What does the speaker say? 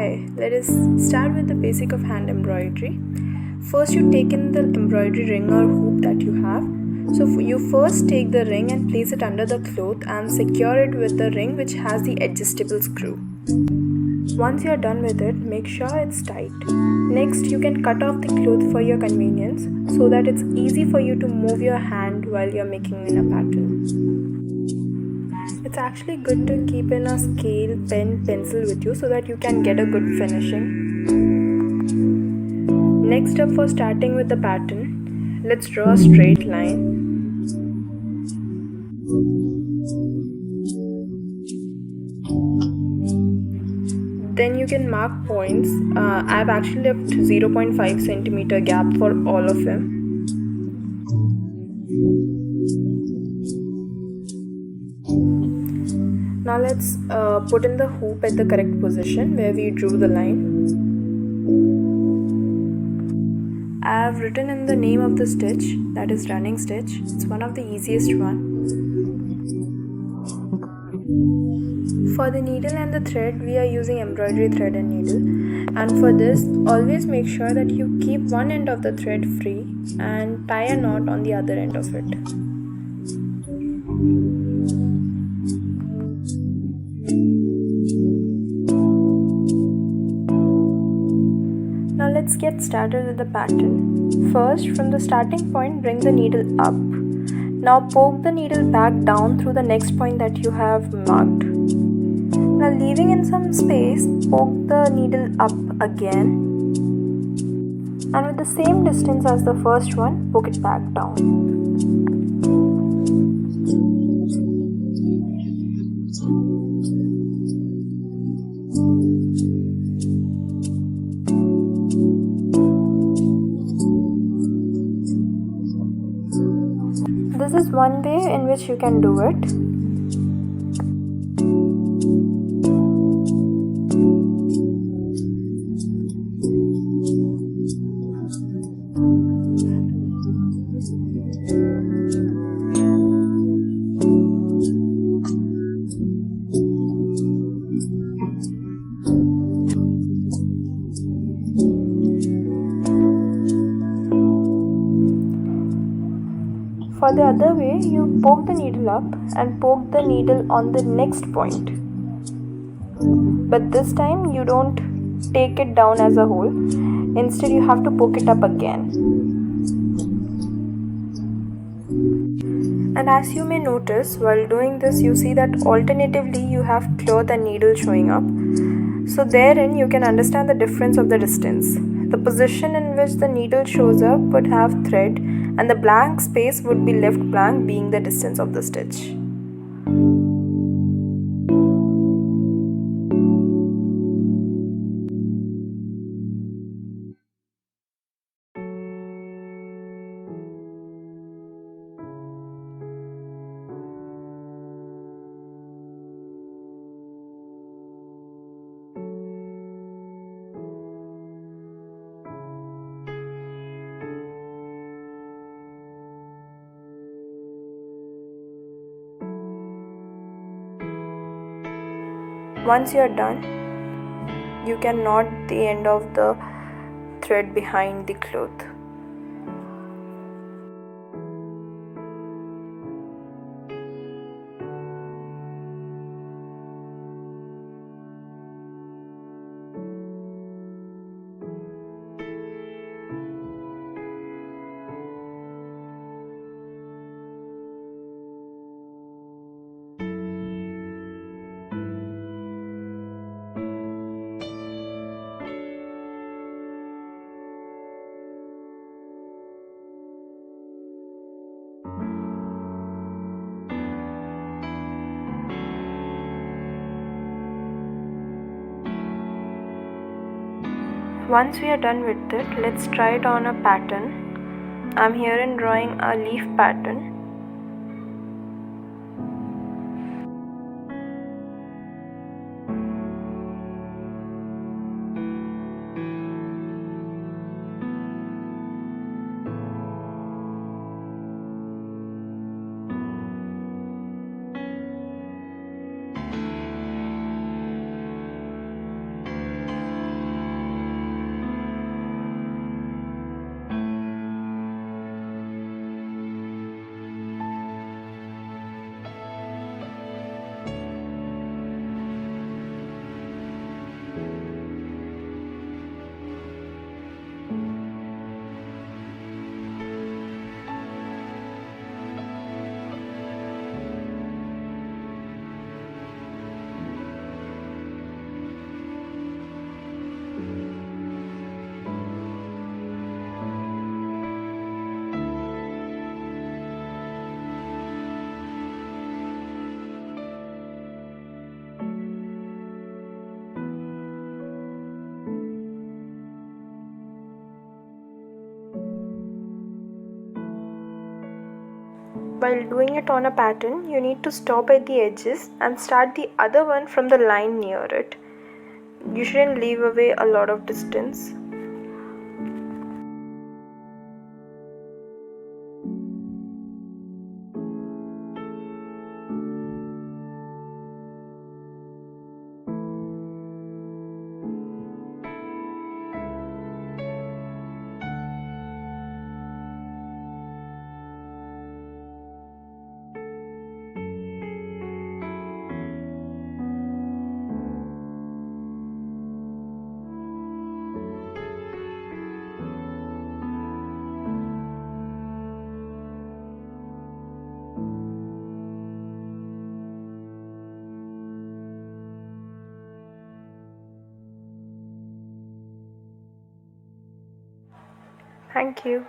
Hi, let us start with the basic of hand embroidery. First, you take in the embroidery ring or hoop that you have. So, you first take the ring and place it under the cloth and secure it with the ring which has the adjustable screw. Once you are done with it, make sure it's tight. Next, you can cut off the cloth for your convenience so that it's easy for you to move your hand while you're making in a pattern. It's actually good to keep in a scale, pen, pencil with you so that you can get a good finishing. Next up, for starting with the pattern, let's draw a straight line. Then you can mark points. I've actually left 0.5 centimeter gap for all of them. Now let's put in the hoop at the correct position where we drew the line. I have written in the name of the stitch, that is running stitch. It's one of the easiest one. For the needle and the thread, we are using embroidery thread and needle. And for this, always make sure that you keep one end of the thread free and tie a knot on the other end of it. Now let's get started with the pattern. First, from the starting point, bring the needle up. Now poke the needle back down through the next point that you have marked. Now leaving in some space, poke the needle up again. And with the same distance as the first one, poke it back down. This is one way in which you can do it. For the other way, you poke the needle up and poke the needle on the next point. But this time you don't take it down as a whole. Instead, you have to poke it up again. And as you may notice, while doing this, you see that alternatively you have cloth and needle showing up. So therein you can understand the difference of the distance. The position in which the needle shows up would have thread, and the blank space would be left blank, being the distance of the stitch. Once you are done, you can knot the end of the thread behind the cloth. Once we are done with it, let's try it on a pattern. I'm here in drawing a leaf pattern. while doing it on a pattern, you need to stop at the edges and start the other one from the line near it. You shouldn't leave away a lot of distance. Thank you.